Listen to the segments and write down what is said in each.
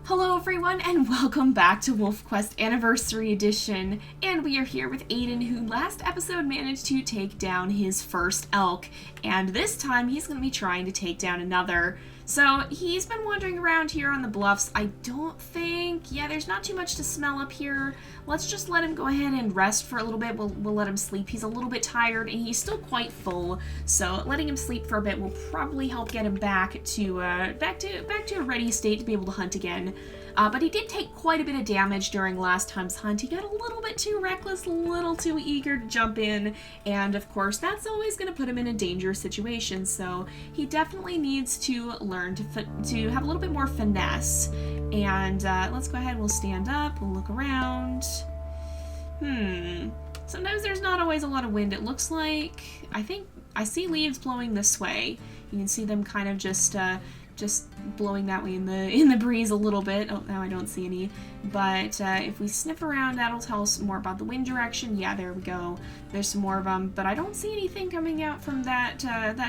Hello everyone and welcome back to WolfQuest Anniversary Edition, and we are here with Aden, who last episode managed to take down his first elk, and this time he's going to be trying to take down another. So he's been wandering around here on the bluffs. I don't think, there's not too much to smell up here. Let's just let him go ahead and rest for a little bit. We'll let him sleep. He's a little bit tired and he's still quite full. So letting him sleep for a bit will probably help get him back to a ready state to be able to hunt again. But he did take quite a bit of damage during last time's hunt. He got a little bit too reckless, a little too eager to jump in, and of course that's always going to put him in a dangerous situation, so he definitely needs to learn to have a little bit more finesse. And let's go ahead and we'll stand up, we'll look around. Sometimes there's not always a lot of wind. It looks like, I see leaves blowing this way. You can see them kind of just blowing that way in the breeze a little bit. Oh, now I don't see any. But if we sniff around, that'll tell us more about the wind direction. Yeah, there we go. There's some more of them, but I don't see anything coming out from that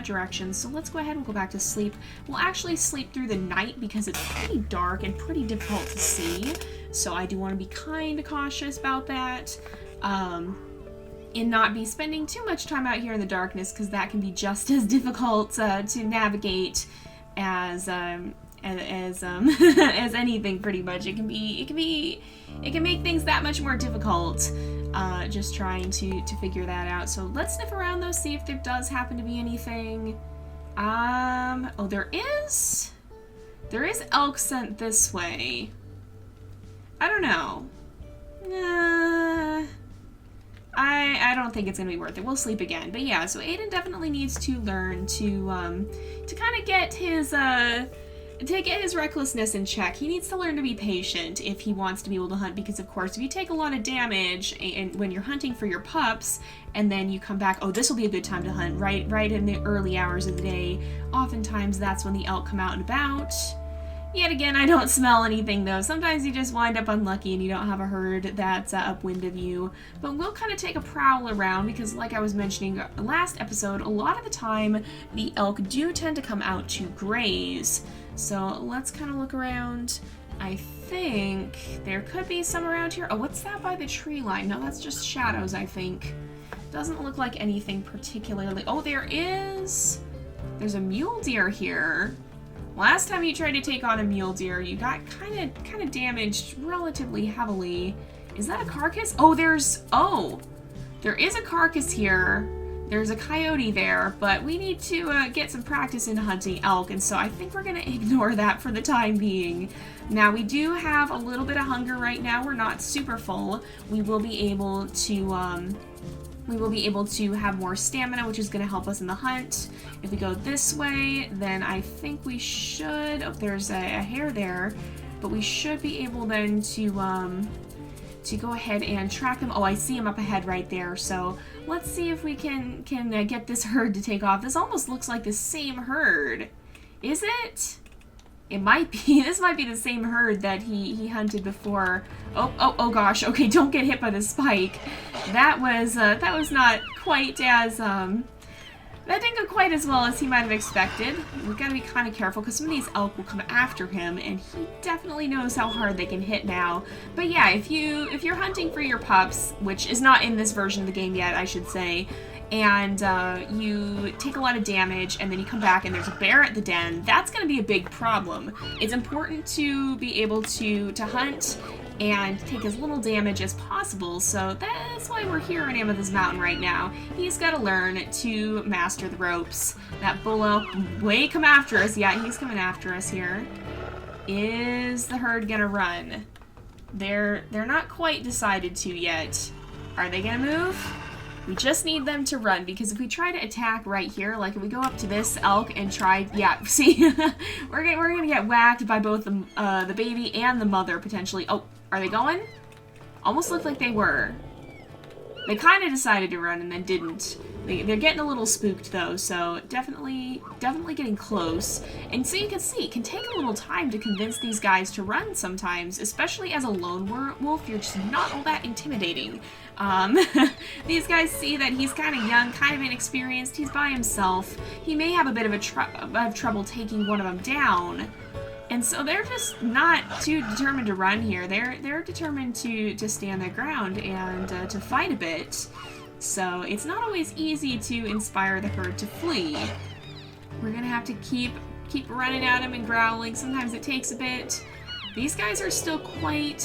direction. So let's go ahead and go back to sleep. We'll actually sleep through the night because it's pretty dark and pretty difficult to see. So I do want to be kind of cautious about that. And not be spending too much time out here in the darkness, because that can be just as difficult to navigate as anything, pretty much. It can make things that much more difficult, just trying to figure that out. So let's sniff around though, see if there does happen to be anything. Oh, there is elk scent this way. I don't know. I don't think it's gonna be worth it. We'll sleep again. But yeah, so Aden definitely needs to learn to kind of get his recklessness in check. He needs to learn to be patient if he wants to be able to hunt, because of course if you take a lot of damage and when you're hunting for your pups and then you come back, oh, this will be a good time to hunt, right in the early hours of the day. Oftentimes that's when the elk come out and about. Yet again, I don't smell anything though. Sometimes you just wind up unlucky and you don't have a herd that's upwind of you. But we'll kind of take a prowl around, because like I was mentioning last episode, a lot of the time the elk do tend to come out to graze. So let's kind of look around. I think there could be some around here. Oh, what's that by the tree line? No, that's just shadows, I think. Doesn't look like anything particularly. Oh, there's a mule deer here. Last time you tried to take on a mule deer, you got kind of damaged relatively heavily. Is that a carcass? Oh, there is a carcass here. There's a coyote there, but we need to get some practice in hunting elk, and so I think we're gonna ignore that for the time being. Now, we do have a little bit of hunger right now. We're not super full. We will be able to have more stamina, which is going to help us in the hunt. If we go this way, then I think we should... Oh, there's a hare there. But we should be able then to go ahead and track them. Oh, I see him up ahead right there. So let's see if we can get this herd to take off. This almost looks like the same herd. Is it? It might be. This might be the same herd that he hunted before. Oh gosh. Okay, don't get hit by the spike. That was not quite as that didn't go quite as well as he might have expected. We've got to be kind of careful, because some of these elk will come after him, and he definitely knows how hard they can hit now. But yeah, if you're hunting for your pups, which is not in this version of the game yet, I should say, and you take a lot of damage and then you come back and there's a bear at the den, that's going to be a big problem. It's important to be able to hunt and take as little damage as possible, so that's why we're here on Amethyst Mountain right now. He's got to learn to master the ropes. That bull elk may come after us. Yeah, he's coming after us here. Is the herd gonna run? They're not quite decided to yet. Are they gonna move? We just need them to run, because if we try to attack right here, like if we go up to this elk and try, yeah, see, we're gonna get whacked by both the baby and the mother potentially. Oh, are they going? Almost looked like they were. They kind of decided to run and then didn't. They're getting a little spooked though, so definitely getting close. And so you can see, it can take a little time to convince these guys to run sometimes, especially as a lone wolf. You're just not all that intimidating. These guys see that he's kind of young, kind of inexperienced, he's by himself. He may have a bit of trouble taking one of them down. And so they're just not too determined to run here. They're determined to stand their ground and to fight a bit. So it's not always easy to inspire the herd to flee. We're gonna have to keep running at them and growling. Sometimes it takes a bit. These guys are still quite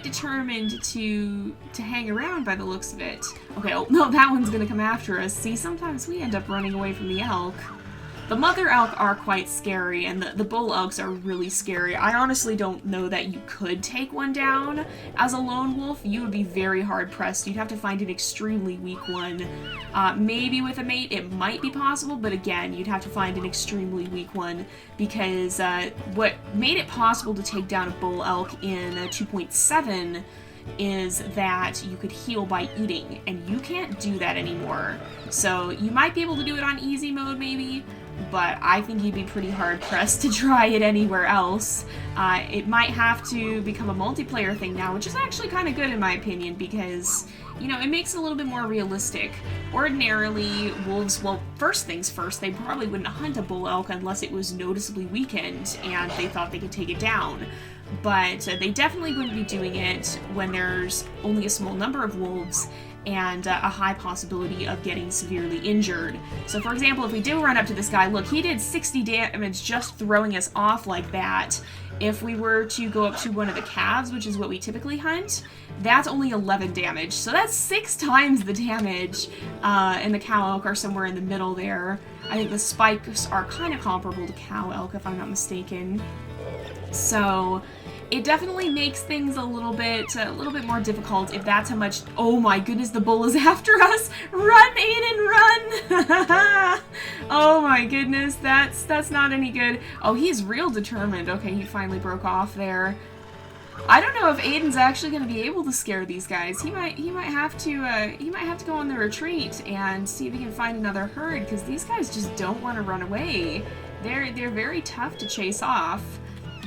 determined to hang around by the looks of it. Okay, oh no, that one's gonna come after us. See, sometimes we end up running away from the elk. The mother elk are quite scary, and the bull elks are really scary. I honestly don't know that you could take one down. As a lone wolf, you would be very hard-pressed. You'd have to find an extremely weak one. Maybe with a mate, it might be possible, but again, you'd have to find an extremely weak one, because what made it possible to take down a bull elk in 2.7 is that you could heal by eating, and you can't do that anymore. So you might be able to do it on easy mode, maybe, but I think you'd be pretty hard-pressed to try it anywhere else. It might have to become a multiplayer thing now, which is actually kind of good in my opinion, because, you know, it makes it a little bit more realistic. Ordinarily, wolves, well, first things first, they probably wouldn't hunt a bull elk unless it was noticeably weakened and they thought they could take it down. But they definitely wouldn't be doing it when there's only a small number of wolves and a high possibility of getting severely injured. So for example, if we do run up to this guy, look, he did 60 damage just throwing us off like that. If we were to go up to one of the calves, which is what we typically hunt, that's only 11 damage. So that's 6 times the damage, and the cow elk are somewhere in the middle there. I think the spikes are kind of comparable to cow elk, if I'm not mistaken. So it definitely makes things a little bit more difficult if that's how much. Oh my goodness, the bull is after us! Run, Aden, run! Oh my goodness, that's not any good. Oh, he's real determined. Okay, he finally broke off there. I don't know if Aden's actually going to be able to scare these guys. He might have to go on the retreat and see if he can find another herd, because these guys just don't want to run away. They're very tough to chase off.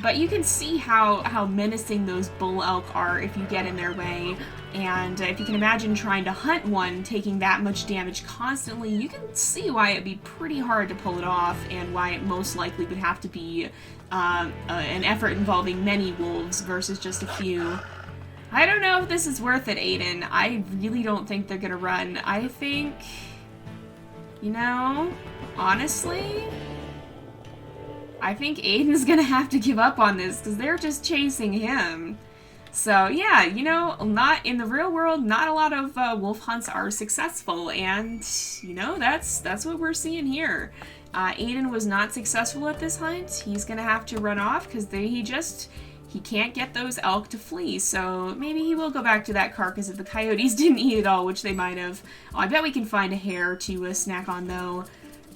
But you can see how menacing those bull elk are if you get in their way, and if you can imagine trying to hunt one taking that much damage constantly, you can see why it'd be pretty hard to pull it off, and why it most likely would have to be an effort involving many wolves versus just a few. I don't know if this is worth it, Aden. I really don't think they're gonna run. I think, you know, honestly, I think Aden's gonna have to give up on this, because they're just chasing him. So yeah, you know, not in the real world, not a lot of wolf hunts are successful, and you know, that's what we're seeing here. Aden was not successful at this hunt. He's gonna have to run off because he can't get those elk to flee. So maybe he will go back to that carcass if the coyotes didn't eat it all, which they might have. Oh, I bet we can find a hare to snack on though.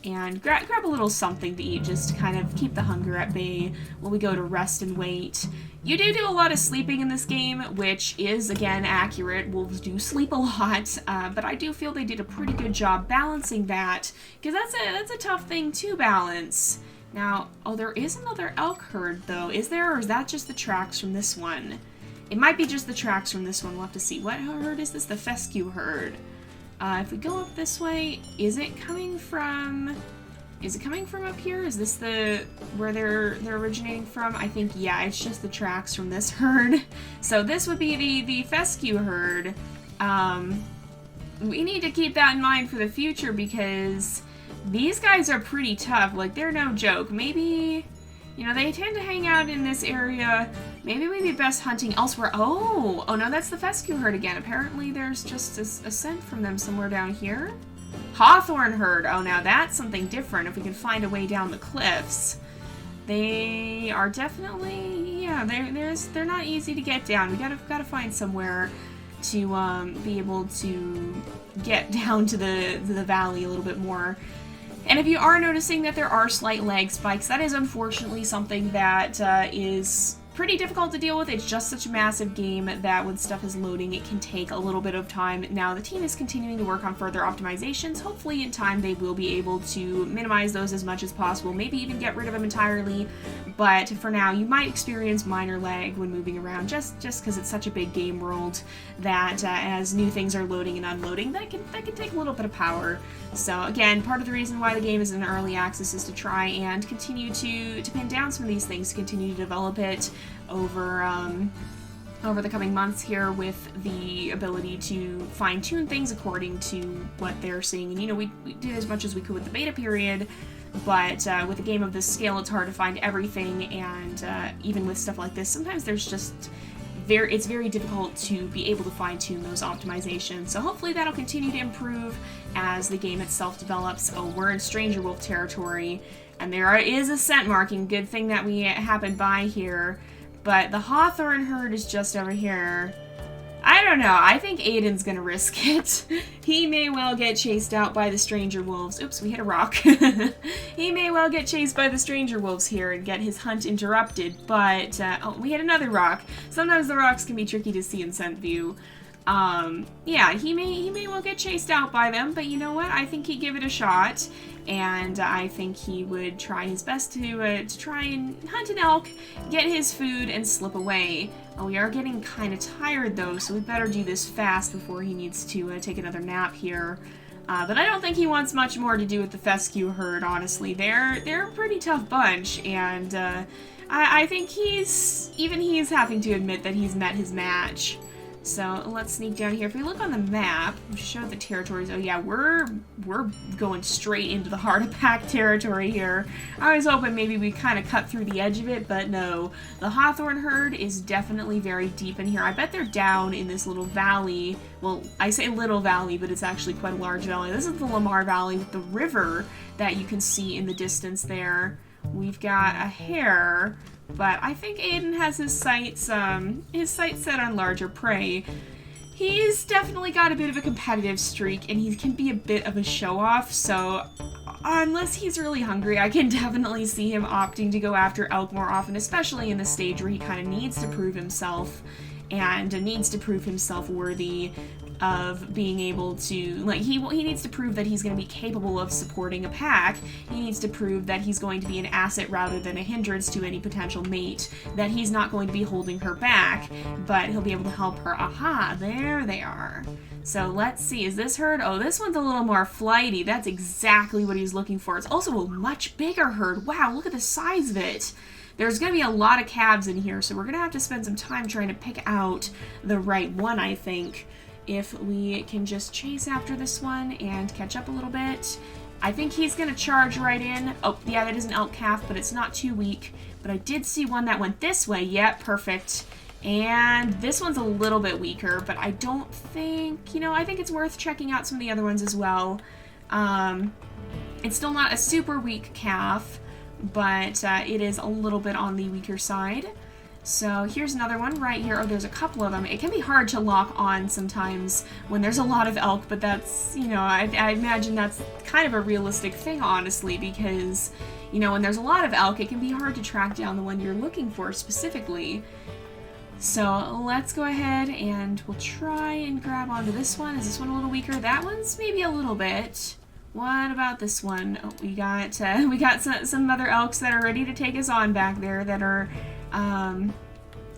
And grab a little something to eat just to kind of keep the hunger at bay while we go to rest and wait. You do a lot of sleeping in this game, which is, again, accurate. Wolves do sleep a lot, but I do feel they did a pretty good job balancing that, because that's a tough thing to balance. Now, oh, there is another elk herd, though. Is there, or is that just the tracks from this one? It might be just the tracks from this one. We'll have to see. What herd is this? The fescue herd. If we go up this way, is it coming from up here? Is this where they're originating from? I think, yeah, it's just the tracks from this herd. So this would be the fescue herd. We need to keep that in mind for the future, because these guys are pretty tough. Like, they're no joke. Maybe, you know, they tend to hang out in this area. Maybe we'd be best hunting elsewhere. Oh no, that's the fescue herd again. Apparently there's just a scent from them somewhere down here. Hawthorn herd. Oh, now that's something different. If we can find a way down the cliffs. They are definitely, yeah, they're not easy to get down. We gotta find somewhere to be able to get down to the valley a little bit more. And if you are noticing that there are slight lag spikes, that is unfortunately something that is pretty difficult to deal with. It's just such a massive game that when stuff is loading, it can take a little bit of time. Now, the team is continuing to work on further optimizations. Hopefully, in time, they will be able to minimize those as much as possible, maybe even get rid of them entirely. But for now, you might experience minor lag when moving around, just because it's such a big game world that as new things are loading and unloading, that can take a little bit of power. So again, part of the reason why the game is in early access is to try and continue to pin down some of these things, to continue to develop it over the coming months here, with the ability to fine-tune things according to what they're seeing. And, you know, we did as much as we could with the beta period, but with a game of this scale, it's hard to find everything, and even with stuff like this, sometimes there's just it's very difficult to be able to fine-tune those optimizations. So hopefully that'll continue to improve as the game itself develops. Oh, we're in Stranger Wolf territory, and there is a scent marking. Good thing that we happened by here. But the Hawthorn herd is just over here. I don't know. I think Aden's gonna risk it. He may well get chased out by the stranger wolves. Oops, we hit a rock. He may well get chased by the stranger wolves here and get his hunt interrupted, but... oh, we hit another rock. Sometimes the rocks can be tricky to see in scent view. Yeah, he may well get chased out by them, but you know what? I think he'd give it a shot, and I think he would try his best to try and hunt an elk, get his food, and slip away. We are getting kind of tired, though, so we better do this fast before he needs to take another nap here. But I don't think he wants much more to do with the fescue herd, honestly. They're a pretty tough bunch, and I think he's having to admit that he's met his match. So let's sneak down here. If we look on the map, show the territories. Oh yeah, we're going straight into the heart of pack territory here. I was hoping maybe we kind of cut through the edge of it, but no. The Hawthorn herd is definitely very deep in here. I bet they're down in this little valley. Well, I say little valley, but it's actually quite a large valley. This is the Lamar Valley with the river that you can see in the distance there. We've got a hare, but I think Aden has his sights set on larger prey. He's definitely got a bit of a competitive streak, and he can be a bit of a show-off, so unless he's really hungry, I can definitely see him opting to go after elk more often, especially in the stage where he kind of needs to prove himself, and needs to prove himself worthy of being able to, like, he needs to prove that he's going to be capable of supporting a pack. He needs to prove that he's going to be an asset rather than a hindrance to any potential mate, that he's not going to be holding her back, but he'll be able to help her. Aha, there they are. So let's see, is this herd? Oh, this one's a little more flighty. That's exactly what he's looking for. It's also a much bigger herd. Wow, look at the size of it. There's going to be a lot of calves in here, so we're going to have to spend some time trying to pick out the right one, I think. If we can just chase after this one and catch up a little bit. I think he's going to charge right in. Oh, yeah, that is an elk calf, but it's not too weak. But I did see one that went this way. Yeah, perfect. And this one's a little bit weaker, but I don't think, you know, I think it's worth checking out some of the other ones as well. It's still not a super weak calf, but it is a little bit on the weaker side. So here's another one right here. Oh, there's a couple of them. It can be hard to lock on sometimes when there's a lot of elk, but that's, you know, I imagine that's kind of a realistic thing, honestly, because, you know, when there's a lot of elk, it can be hard to track down the one you're looking for specifically. So let's go ahead and we'll try and grab onto this one. Is this one a little weaker? That one's maybe a little bit. What about this one? Oh, we got some other elks that are ready to take us on back there, that are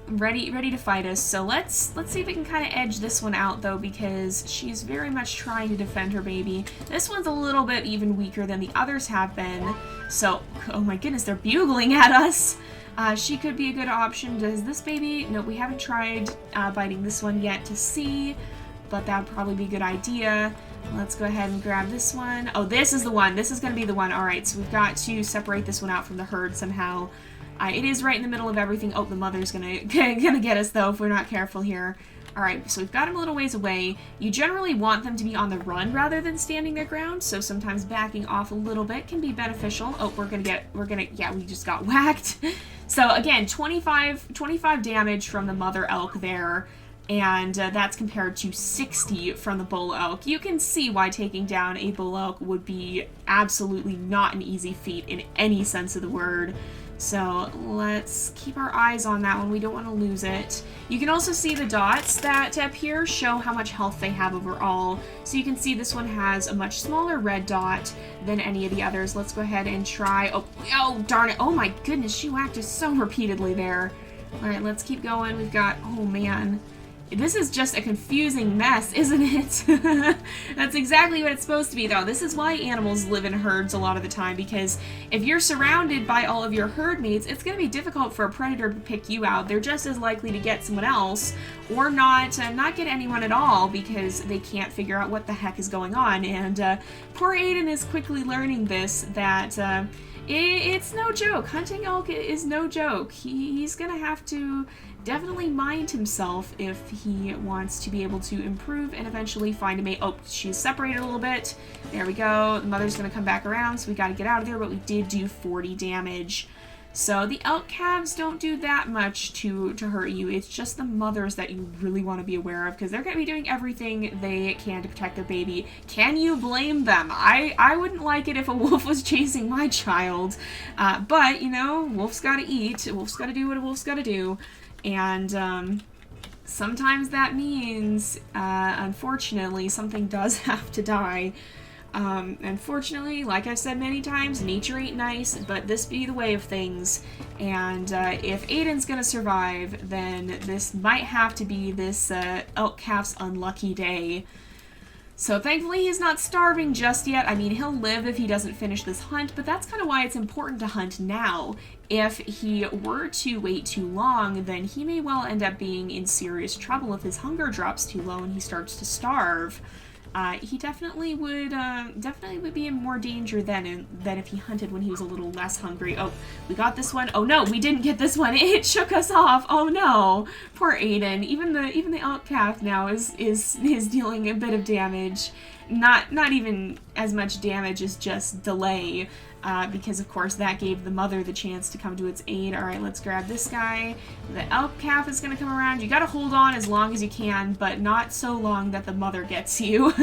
ready to fight us. So let's see if we can kind of edge this one out, though, because she's very much trying to defend her baby. This one's a little bit even weaker than the others have been. So, oh my goodness, they're bugling at us. She could be a good option. Does this baby? No, we haven't tried biting this one yet to see, but that would probably be a good idea. Let's go ahead and grab this one. Oh, this is the one. This is going to be the one. All right, so we've got to separate this one out from the herd somehow. It is right in the middle of everything. Oh, the mother's gonna get us, though, if we're not careful here. All right, so we've got them a little ways away. You generally want them to be on the run rather than standing their ground, so sometimes backing off a little bit can be beneficial. Oh, yeah, we just got whacked. So again, 25 damage from the mother elk there, and that's compared to 60 from the bull elk. You can see why taking down a bull elk would be absolutely not an easy feat in any sense of the word. So let's keep our eyes on that one. We don't want to lose it. You can also see the dots that appear show how much health they have overall. So you can see this one has a much smaller red dot than any of the others. Let's go ahead and try. Oh, darn it. Oh my goodness, she whacked us so repeatedly there. All right, let's keep going. We've got, oh man. This is just a confusing mess, isn't it? That's exactly what it's supposed to be, though. This is why animals live in herds a lot of the time, because if you're surrounded by all of your herd mates, it's going to be difficult for a predator to pick you out. They're just as likely to get someone else, or not get anyone at all, because they can't figure out what the heck is going on. And poor Aden is quickly learning this, that it's no joke. Hunting elk is no joke. He's going to have to definitely mind himself if he wants to be able to improve and eventually find a mate. Oh, she's separated a little bit. There we go. The mother's going to come back around, so we got to get out of there, but we did do 40 damage. So the elk calves don't do that much to hurt you. It's just the mothers that you really want to be aware of, because they're going to be doing everything they can to protect their baby. Can you blame them? I wouldn't like it if a wolf was chasing my child. But, you know, wolf's got to eat. Wolf's got to do what a wolf's got to do. And sometimes that means, unfortunately, something does have to die. Unfortunately, like I've said many times, nature ain't nice, but this be the way of things. And if Aden's gonna survive, then this might have to be this elk calf's unlucky day. So thankfully he's not starving just yet. I mean, he'll live if he doesn't finish this hunt, but that's kind of why it's important to hunt now. If he were to wait too long, then he may well end up being in serious trouble if his hunger drops too low and he starts to starve. He definitely would be in more danger than if he hunted when he was a little less hungry. Oh, we got this one. Oh no, we didn't get this one. It shook us off. Oh no, poor Aden. Even the elk calf now is dealing a bit of damage. Not even as much damage as just delay. Because of course that gave the mother the chance to come to its aid. Alright, let's grab this guy. The elk calf is going to come around. You gotta hold on as long as you can, but not so long that the mother gets you.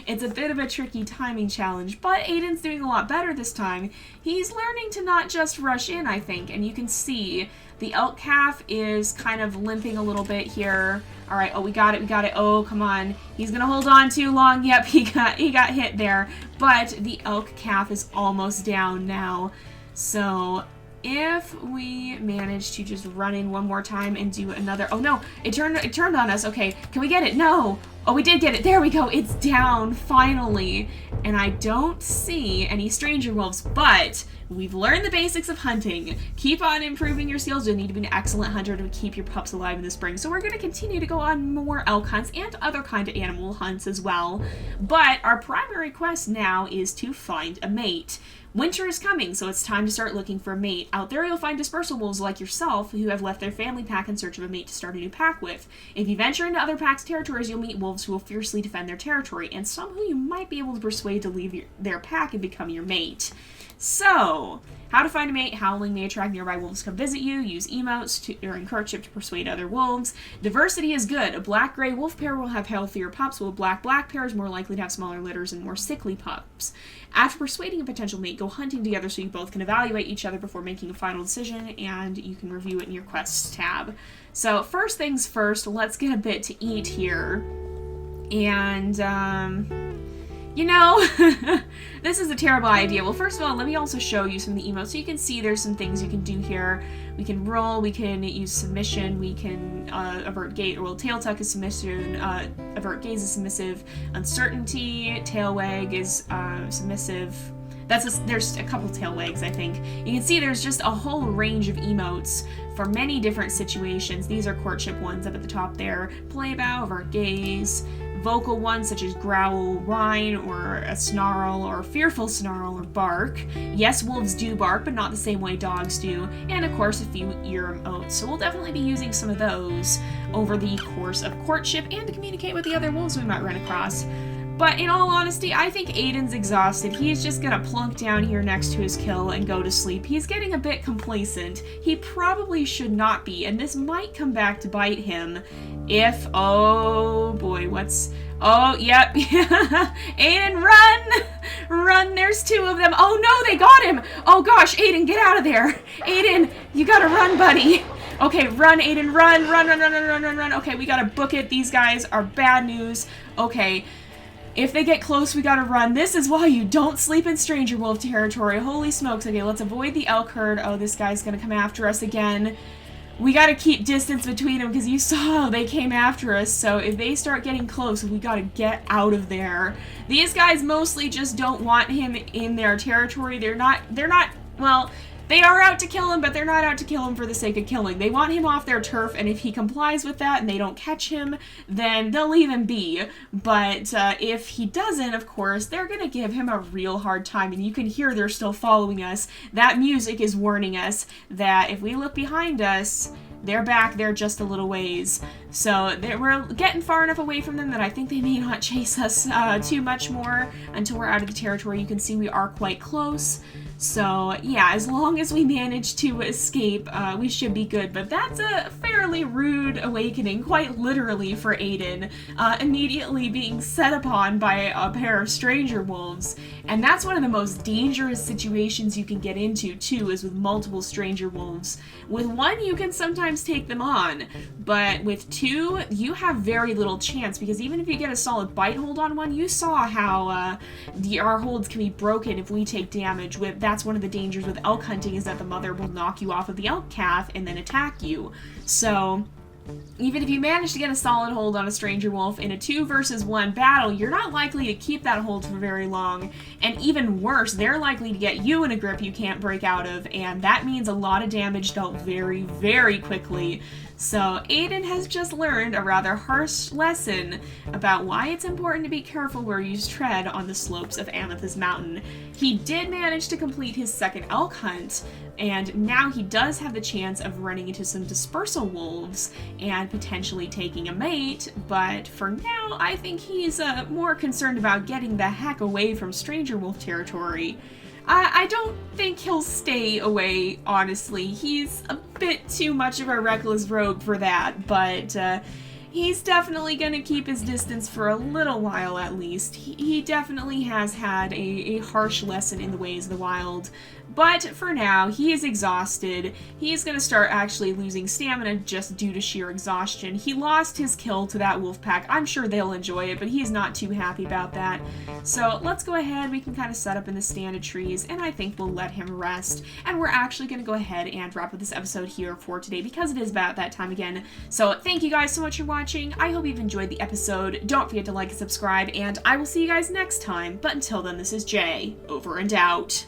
It's a bit of a tricky timing challenge, but Aden's doing a lot better this time. He's learning to not just rush in, I think, and you can see the elk calf is kind of limping a little bit here. Alright, oh, we got it. Oh, come on. He's gonna hold on too long. Yep, he got hit there. But the elk calf is almost down now. So if we manage to just run in one more time and do another... Oh no, it turned on us. Okay, can we get it? No. Oh, we did get it. There we go. It's down, finally. And I don't see any stranger wolves, but we've learned the basics of hunting. Keep on improving your skills. You'll need to be an excellent hunter to keep your pups alive in the spring. So we're going to continue to go on more elk hunts and other kind of animal hunts as well. But our primary quest now is to find a mate. Winter is coming, so it's time to start looking for a mate. Out there you'll find dispersal wolves like yourself who have left their family pack in search of a mate to start a new pack with. If you venture into other packs' territories, you'll meet wolves who will fiercely defend their territory, and some who you might be able to persuade to leave their pack and become your mate. So, how to find a mate. Howling may attract nearby wolves to come visit you. Use emotes during courtship to persuade other wolves. Diversity is good. A black-gray wolf pair will have healthier pups, while a black-black pair is more likely to have smaller litters and more sickly pups. After persuading a potential mate, go hunting together so you both can evaluate each other before making a final decision, and you can review it in your quests tab. So, first things first, let's get a bit to eat here. And, you know, this is a terrible idea. Well, first of all, let me also show you some of the emotes so you can see there's some things you can do here. We can roll, we can use submission, we can avert gate, or well, tail tuck is submission, avert gaze is submissive, uncertainty, tail wag is submissive. There's a couple tail wags, I think. You can see there's just a whole range of emotes for many different situations. These are courtship ones up at the top there. Play bow, avert gaze. Vocal ones such as growl, whine, or a snarl, or fearful snarl, or bark. Yes, wolves do bark, but not the same way dogs do. And of course, a few ear emotes. So we'll definitely be using some of those over the course of courtship and to communicate with the other wolves we might run across. But in all honesty, I think Aden's exhausted. He's just gonna plunk down here next to his kill and go to sleep. He's getting a bit complacent. He probably should not be, and this might come back to bite him if, oh boy, what's Oh, yep. Aden, run! Run, there's 2 of them. Oh no, they got him! Oh gosh, Aden, get out of there! Aden, you gotta run, buddy! Okay, run, Aden, run, run, run, run, run, run, run, run. Okay, we gotta book it. These guys are bad news. Okay. If they get close, we gotta run. This is why you don't sleep in stranger wolf territory. Holy smokes. Okay, let's avoid the elk herd. Oh, this guy's gonna come after us again. We gotta keep distance between them because you saw they came after us. So if they start getting close, we gotta get out of there. These guys mostly just don't want him in their territory. They're not, well, they are out to kill him, but they're not out to kill him for the sake of killing. They want him off their turf, and if he complies with that and they don't catch him, then they'll leave him be. But if he doesn't, of course, they're going to give him a real hard time, and you can hear they're still following us. That music is warning us that if we look behind us, they're back there just a little ways. So we're getting far enough away from them that I think they may not chase us too much more until we're out of the territory. You can see we are quite close. So yeah, as long as we manage to escape, we should be good. But that's a fairly rude awakening, quite literally, for Aden, immediately being set upon by a pair of stranger wolves. And that's one of the most dangerous situations you can get into, too, is with multiple stranger wolves. With one, you can sometimes take them on, but with 2, you have very little chance, because even if you get a solid bite hold on one, you saw how our holds can be broken if we take damage. That's one of the dangers with elk hunting, is that the mother will knock you off of the elk calf and then attack you. So even if you manage to get a solid hold on a stranger wolf in a 2 versus 1 battle, you're not likely to keep that hold for very long. And even worse, they're likely to get you in a grip you can't break out of, and that means a lot of damage dealt very, very quickly. So Aden has just learned a rather harsh lesson about why it's important to be careful where you tread on the slopes of Amethyst Mountain. He did manage to complete his 2nd elk hunt, and now he does have the chance of running into some dispersal wolves and potentially taking a mate, but for now I think he's more concerned about getting the heck away from stranger wolf territory. I don't think he'll stay away, honestly. He's a bit too much of a reckless rogue for that, but he's definitely going to keep his distance for a little while at least. He definitely has had a harsh lesson in the ways of the wild. But for now, he is exhausted. He's going to start actually losing stamina just due to sheer exhaustion. He lost his kill to that wolf pack. I'm sure they'll enjoy it, but he's not too happy about that. So let's go ahead. We can kind of set up in the stand of trees, and I think we'll let him rest. And we're actually going to go ahead and wrap up this episode here for today because it is about that time again. So thank you guys so much for watching. I hope you've enjoyed the episode. Don't forget to like and subscribe, and I will see you guys next time. But until then, this is Jay, over and out.